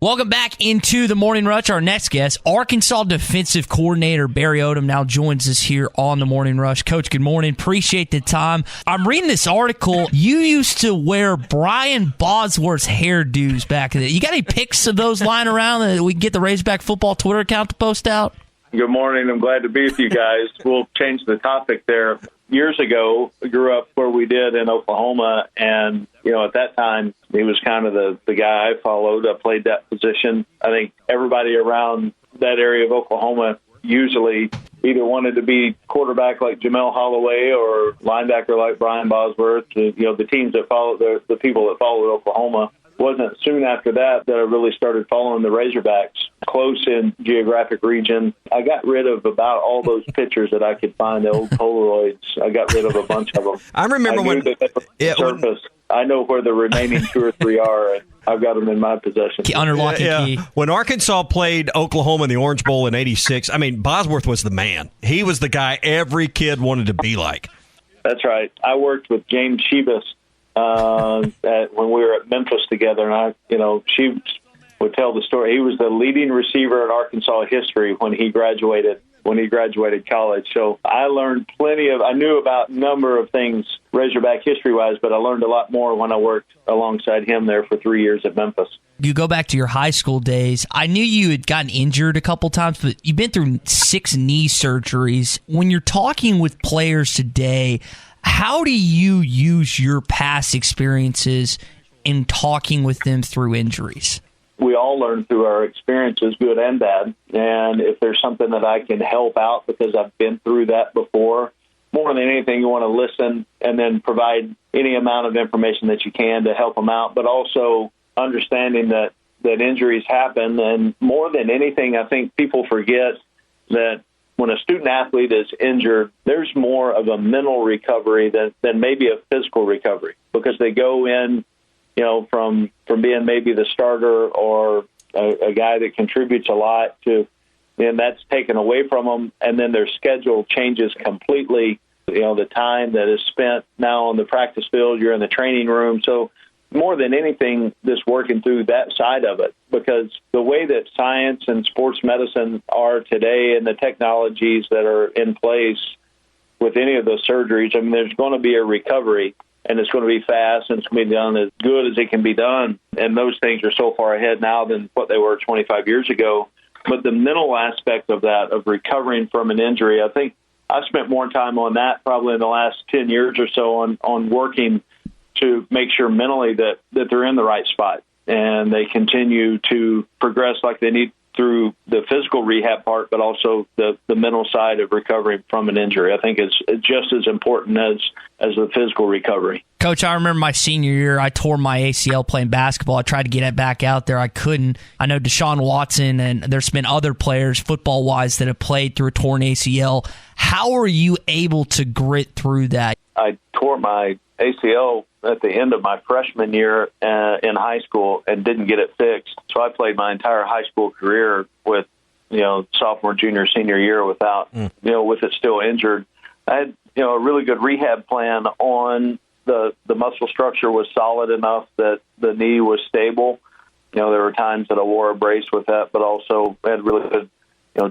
Welcome back into the Morning Rush. Our next guest, Arkansas defensive coordinator Barry Odom, now joins us here on the Morning Rush. Coach, good morning. Appreciate the time. I'm reading this article. You used to wear Brian Bosworth's hairdos back in the day. You got any pics of those lying around that we can get the Razorback football Twitter account to post out? Good morning. I'm glad to be with you guys. We'll change the topic there. Years ago, I grew up where we did in Oklahoma, and, at that time, he was kind of the guy I followed. I played that position. I think everybody around that area of Oklahoma usually either wanted to be quarterback like Jamel Holloway or linebacker like Brian Bosworth. The teams that followed, the people that followed Oklahoma. It wasn't soon after that I really started following the Razorbacks close in geographic region. I got rid of about all those pictures that I could find, the old Polaroids. I got rid of a bunch of them. I remember I know where the remaining 2 or 3 are, and I've got them in my possession. Under lock and key. When Arkansas played Oklahoma in the Orange Bowl in '86, Bosworth was the man. He was the guy every kid wanted to be like. That's right. I worked with James Shebus when we were at Memphis together, and she would tell the story. He was the leading receiver in Arkansas history when he graduated college. So I learned I knew about a number of things Razorback history-wise, but I learned a lot more when I worked alongside him there for 3 years at Memphis. You go back to your high school days. I knew you had gotten injured a couple times, but you've been through 6 knee surgeries. When you're talking with players today, how do you use your past experiences in talking with them through injuries? We all learn through our experiences, good and bad. And if there's something that I can help out because I've been through that before, more than anything, you want to listen and then provide any amount of information that you can to help them out, but also understanding that injuries happen. And more than anything, I think people forget that when a student athlete is injured, there's more of a mental recovery than maybe a physical recovery, because they go in, from being maybe the starter or a guy that contributes a lot to, and that's taken away from them, and then their schedule changes completely. The time that is spent now on the practice field, you're in the training room. So more than anything, just working through that side of it, because the way that science and sports medicine are today and the technologies that are in place with any of those surgeries, there's going to be a recovery. And it's going to be fast, and it's going to be done as good as it can be done. And those things are so far ahead now than what they were 25 years ago. But the mental aspect of that, of recovering from an injury, I think I've spent more time on that probably in the last 10 years or so on working to make sure mentally that they're in the right spot and they continue to progress like they need through the physical rehab part, but also the mental side of recovering from an injury. I think is just as important as the physical recovery. Coach, I remember my senior year, I tore my ACL playing basketball. I tried to get it back out there. I couldn't. I know Deshaun Watson, and there's been other players, football-wise, that have played through a torn ACL. How are you able to grit through that? I tore my ACL at the end of my freshman year in high school and didn't get it fixed. So I played my entire high school career with, sophomore, junior, senior year without, with it still injured. I had, a really good rehab plan on the muscle structure was solid enough that the knee was stable. There were times that I wore a brace with that, but also had really good,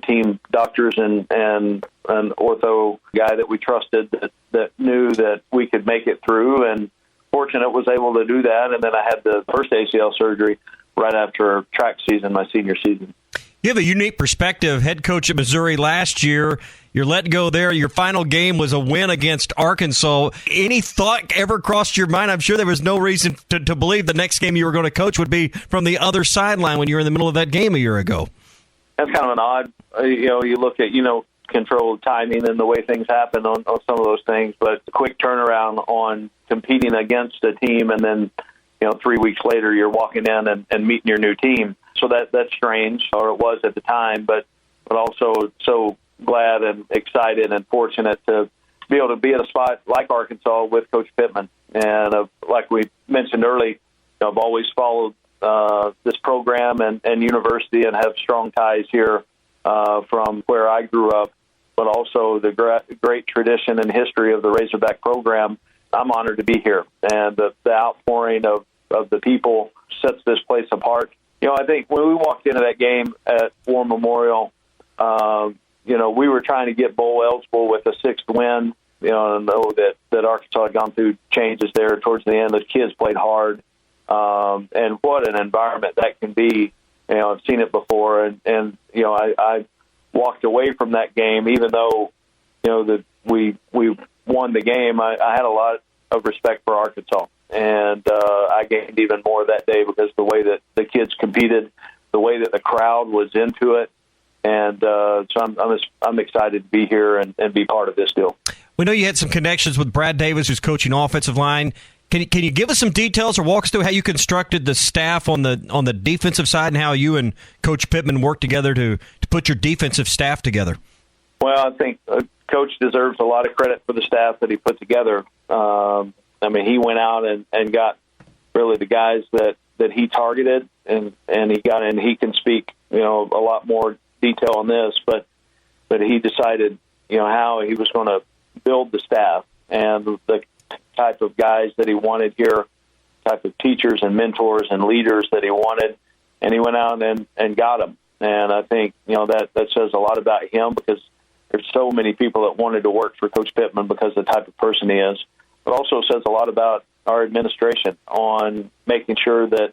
team doctors and an ortho guy that we trusted that knew that we could make it through, and fortunate was able to do that. And then I had the first ACL surgery right after track season, my senior season. You have a unique perspective. Head coach at Missouri last year, you're let go there. Your final game was a win against Arkansas. Any thought ever crossed your mind? I'm sure there was no reason to believe the next game you were going to coach would be from the other sideline when you were in the middle of that game a year ago. That's kind of an odd, you look at, controlled timing and the way things happen on some of those things, but a quick turnaround on competing against a team, and then 3 weeks later you're walking in and meeting your new team. So that's strange, or it was at the time, but also so glad and excited and fortunate to be able to be at a spot like Arkansas with Coach Pittman. And like we mentioned early, I've always followed this program and university and have strong ties here from where I grew up, but also the great tradition and history of the Razorback program. I'm honored to be here, and the outpouring of the people sets this place apart. I think when we walked into that game at War Memorial, we were trying to get bowl eligible with a 6th win. I know that Arkansas had gone through changes there towards the end. The kids played hard, and what an environment that can be. I've seen it before, and I walked away from that game, even though that we won the game. I had a lot of respect for Arkansas, and I gained even more that day because the way that the kids competed, the way that the crowd was into it, and so I'm excited to be here and be part of this deal. We know you had some connections with Brad Davis, who's coaching offensive line. Can you give us some details or walk us through how you constructed the staff on the defensive side and how you and Coach Pittman worked together to put your defensive staff together? Well, I think Coach deserves a lot of credit for the staff that he put together. He went out and got really the guys that he targeted, and he can speak a lot more detail on this, but he decided how he was going to build the staff and the type of guys that he wanted here, type of teachers and mentors and leaders that he wanted, and he went out and got them. And I think that says a lot about him, because there's so many people that wanted to work for Coach Pittman because of the type of person he is. But also says a lot about our administration on making sure that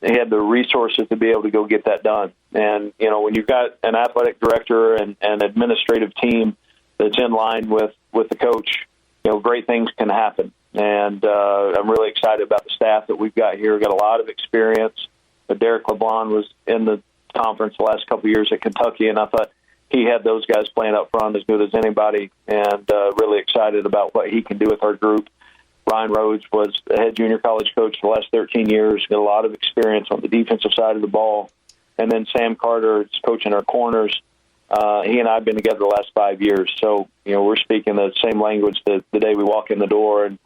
he had the resources to be able to go get that done. And when you've got an athletic director and an administrative team that's in line with the coach, great things can happen. And I'm really excited about the staff that we've got here. We've got a lot of experience. Derek LeBlanc was in the conference the last couple of years at Kentucky, and I thought he had those guys playing up front as good as anybody, and really excited about what he can do with our group. Ryan Rhodes was the head junior college coach for the last 13 years, got a lot of experience on the defensive side of the ball. And then Sam Carter is coaching our corners. He and I have been together the last 5 years. So, we're speaking the same language the day we walk in the door, and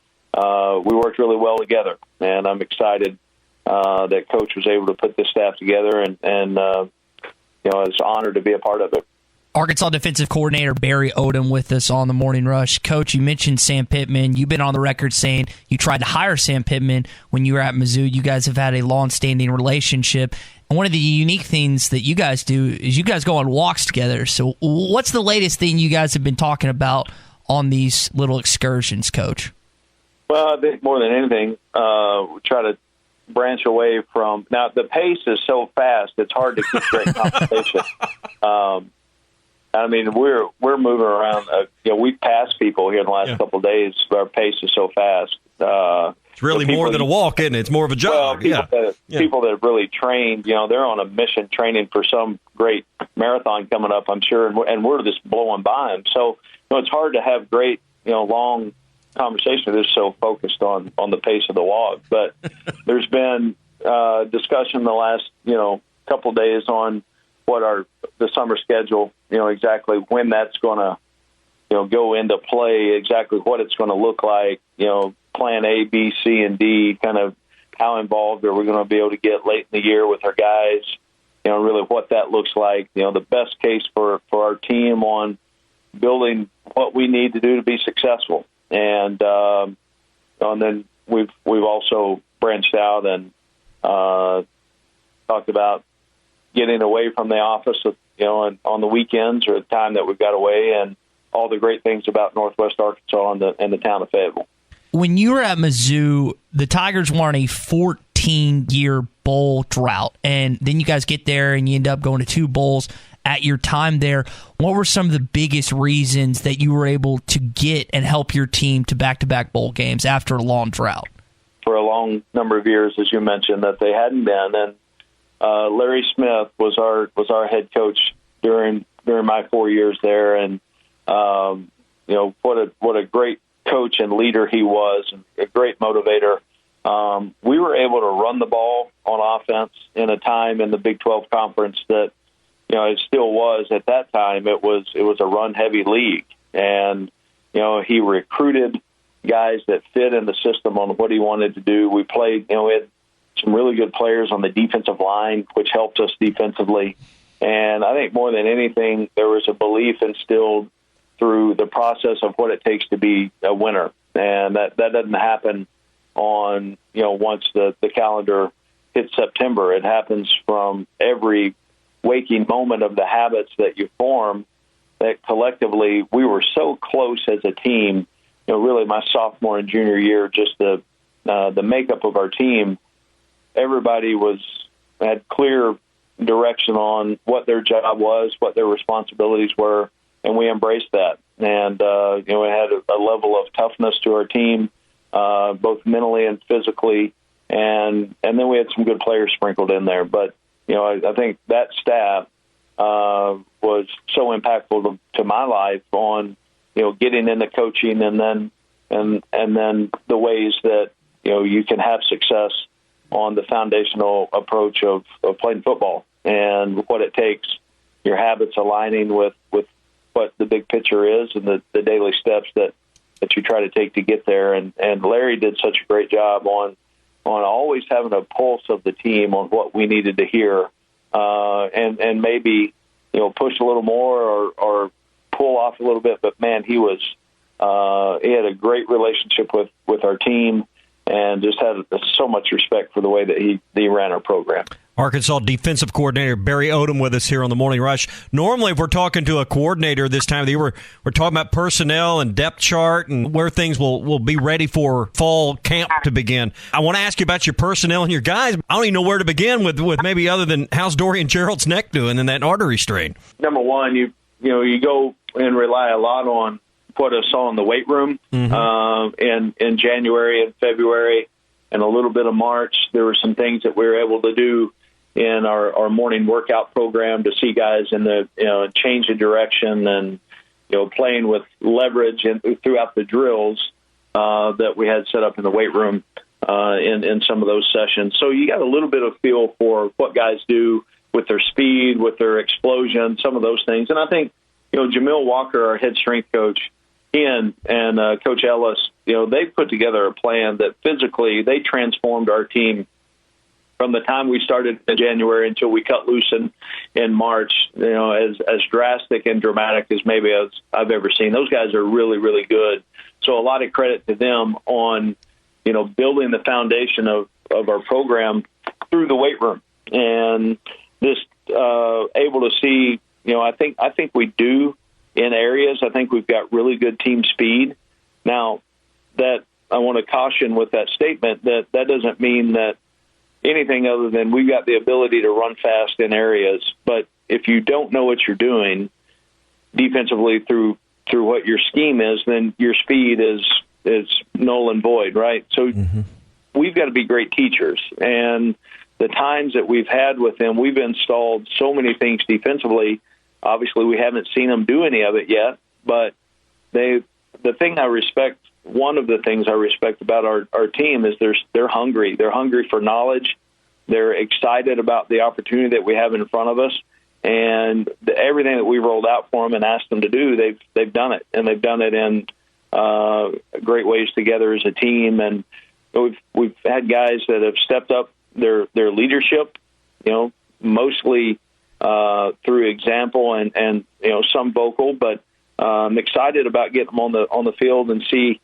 we worked really well together. And I'm excited that Coach was able to put this staff together, and it's an honor to be a part of it. Arkansas defensive coordinator Barry Odom with us on the Morning Rush. Coach, you mentioned Sam Pittman. You've been on the record saying you tried to hire Sam Pittman when you were at Mizzou. You guys have had a long-standing relationship. And one of the unique things that you guys do is you guys go on walks together. So what's the latest thing you guys have been talking about on these little excursions, Coach? Well, I think more than anything, we try to branch away from – now, the pace is so fast, it's hard to keep great conversation. We're moving around. We've passed people here in the last couple of days. Our pace is so fast. It's really more than a walk, isn't it? It's more of a jog. People that have really trained, they're on a mission training for some great marathon coming up, I'm sure, and we're just blowing by them. So it's hard to have great, long conversation. They're so focused on the pace of the walk. But there's been discussion the last, couple of days on what the summer schedule, exactly when that's going to, go into play, exactly what it's going to look like, plan A, B, C, and D, kind of how involved are we going to be able to get late in the year with our guys, really what that looks like, the best case for our team on building what we need to do to be successful. And then we've also branched out and talked about getting away from the office, and on the weekends or the time that we've got away, and all the great things about Northwest Arkansas and the town of Fayetteville. When you were at Mizzou, the Tigers were on a 14-year bowl drought, and then you guys get there and you end up going to 2 bowls at your time there. What were some of the biggest reasons that you were able to get and help your team to back-to-back bowl games after a long drought? For a long number of years, as you mentioned, that they hadn't been, and Larry Smith was our head coach during my 4 years there, and what a great coach and leader he was, and a great motivator. We were able to run the ball on offense in a time in the Big 12 Conference that it still was at that time. It was a run heavy league, and he recruited guys that fit in the system on what he wanted to do. We played. We had some really good players on the defensive line, which helped us defensively. And I think more than anything, there was a belief instilled through the process of what it takes to be a winner. And that doesn't happen on, once the calendar hits September. It happens from every waking moment of the habits that you form, that collectively we were so close as a team. Really my sophomore and junior year, just the makeup of our team, everybody had clear direction on what their job was, what their responsibilities were, and we embraced that. And we had a level of toughness to our team, both mentally and physically, and then we had some good players sprinkled in there. But I think that staff was so impactful to my life on getting into coaching, and then the ways that you can have success on the foundational approach of playing football and what it takes, your habits aligning with what the big picture is and the daily steps that you try to take to get there. And Larry did such a great job on always having a pulse of the team on what we needed to hear, and maybe push a little more or pull off a little bit. But man, he had a great relationship with our team, and just had so much respect for the way that he ran our program. Arkansas defensive coordinator Barry Odom with us here on the Morning Rush. Normally, if we're talking to a coordinator this time of the year, we're talking about personnel and depth chart and where things will be ready for fall camp to begin. I want to ask you about your personnel and your guys. I don't even know where to begin with maybe other than how's Dorian Gerald's neck doing and that artery strain. Number one, you go and rely a lot on what I saw in the weight room in January and February and a little bit of March. There were some things that we were able to do in our morning workout program to see guys in the change of direction and playing with leverage and throughout the drills that we had set up in the weight room in some of those sessions. So you got a little bit of feel for what guys do with their speed, with their explosion, some of those things. And I think Jamil Walker, our head strength coach, and Coach Ellis, they put together a plan that physically they transformed our team from the time we started in January until we cut loose in March, as drastic and dramatic as maybe as I've ever seen. Those guys are really, really good. So a lot of credit to them on, building the foundation of our program through the weight room. And just able to see, I think we do in areas. I think we've got really good team speed. Now, that I want to caution with that statement that doesn't mean that anything other than we've got the ability to run fast in areas. But if you don't know what you're doing defensively through what your scheme is, then your speed is null and void, right? So we've got to be great teachers. And the times that we've had with them, we've installed so many things defensively. Obviously, we haven't seen them do any of it yet, but one of the things I respect about our team is they're hungry. They're hungry for knowledge. They're excited about the opportunity that we have in front of us, and everything that we rolled out for them and asked them to do, they've done it, and they've done it in great ways together as a team. And we've had guys that have stepped up their leadership, mostly through example and some vocal, but I'm excited about getting them on the field and see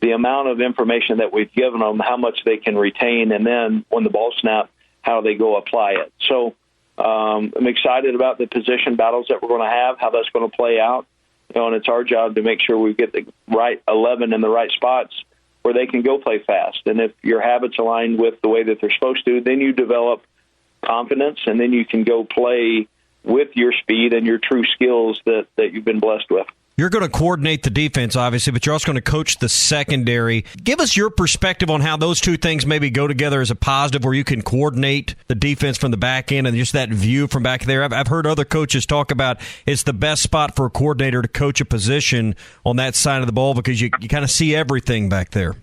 the amount of information that we've given them, how much they can retain, and then when the ball snaps, how they go apply it. So I'm excited about the position battles that we're going to have, how that's going to play out. And it's our job to make sure we get the right 11 in the right spots where they can go play fast. And if your habits align with the way that they're supposed to, then you develop confidence, and then you can go play with your speed and your true skills that you've been blessed with. You're going to coordinate the defense, obviously, but you're also going to coach the secondary. Give us your perspective on how those two things maybe go together as a positive, where you can coordinate the defense from the back end and just that view from back there. I've heard other coaches talk about it's the best spot for a coordinator to coach a position on that side of the ball because you kind of see everything back there.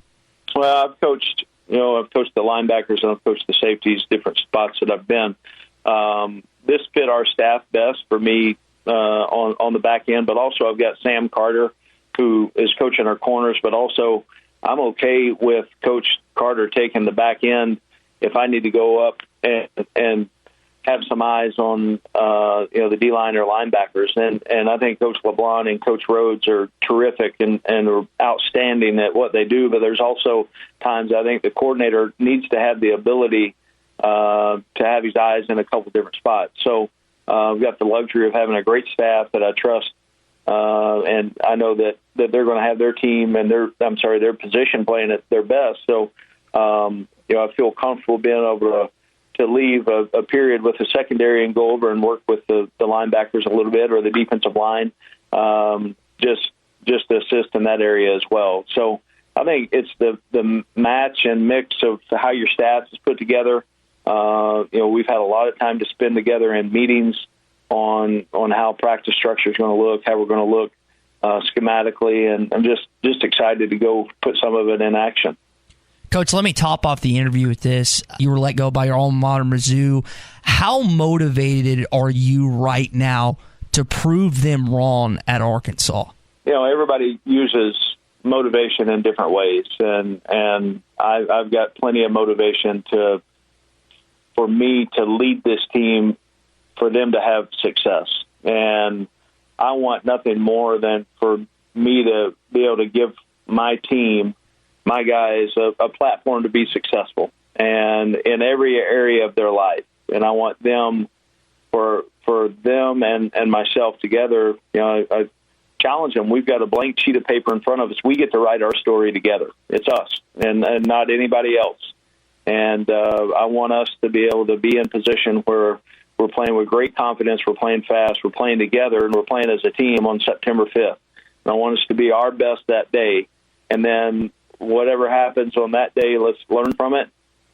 Well, I've coached the linebackers and I've coached the safeties, different spots that I've been. This fit our staff best for me on the back end, but also I've got Sam Carter, who is coaching our corners, but also I'm okay with Coach Carter taking the back end if I need to go up and have some eyes on the D-line or linebackers. And I think Coach LeBron and Coach Rhodes are terrific and are outstanding at what they do, but there's also times I think the coordinator needs to have the ability to have his eyes in a couple different spots. So we've got the luxury of having a great staff that I trust, and I know that they're going to have their team and their position playing at their best. So I feel comfortable being able to leave a period with the secondary and go over and work with the linebackers a little bit, or the defensive line, just to assist in that area as well. So I think it's the match and mix of how your staff is put together. We've had a lot of time to spend together in meetings on how practice structure is going to look, how we're going to look schematically, and I'm just excited to go put some of it in action. Coach, let me top off the interview with this. You were let go by your alma mater, Mizzou. How motivated are you right now to prove them wrong at Arkansas? Everybody uses motivation in different ways, and I've got plenty of motivation for me to lead this team, for them to have success. And I want nothing more than for me to be able to give my team, my guys, a platform to be successful, and in every area of their life. And I want them, for them and myself together, I challenge them. We've got a blank sheet of paper in front of us. We get to write our story together. It's us and not anybody else. And I want us to be able to be in position where we're playing with great confidence, we're playing fast, we're playing together, and we're playing as a team on September 5th. And I want us to be our best that day. And then whatever happens on that day, let's learn from it.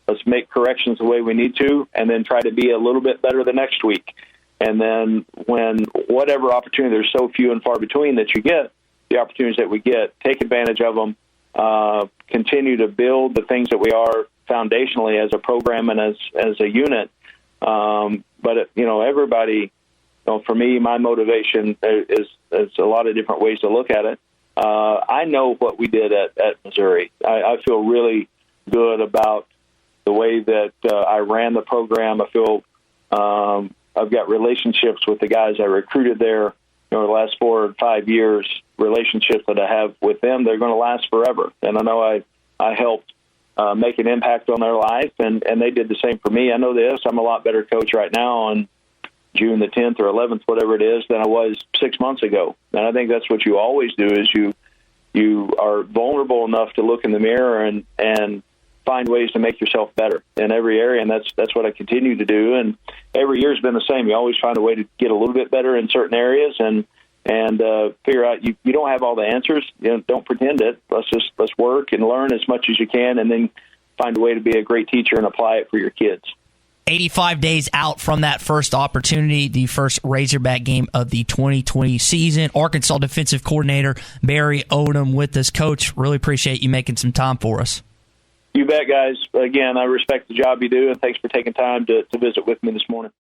Let's make corrections the way we need to, and then try to be a little bit better the next week. And then when whatever opportunity, there's so few and far between that you get, the opportunities that we get, take advantage of them, continue to build the things that we are foundationally as a program and as a unit. But everybody, for me, my motivation is a lot of different ways to look at it. I know what we did at Missouri. I feel really good about the way that I ran the program. I feel I've got relationships with the guys I recruited there, the last 4 or 5 years, relationships that I have with them, they're going to last forever. And I know I helped make an impact on their life, and they did the same for me. I know this. I'm a lot better coach right now on June the 10th or 11th, whatever it is, than I was 6 months ago. And I think that's what you always do, is you are vulnerable enough to look in the mirror and find ways to make yourself better in every area, and that's what I continue to do. And every year's been the same. You always find a way to get a little bit better in certain areas, and figure out you don't have all the answers. Don't pretend it. Let's work and learn as much as you can, and then find a way to be a great teacher and apply it for your kids. 85 days out from that first opportunity, the first Razorback game of the 2020 season. Arkansas defensive coordinator Barry Odom with us. Coach, really appreciate you making some time for us. You bet, guys. Again, I respect the job you do, and thanks for taking time to visit with me this morning.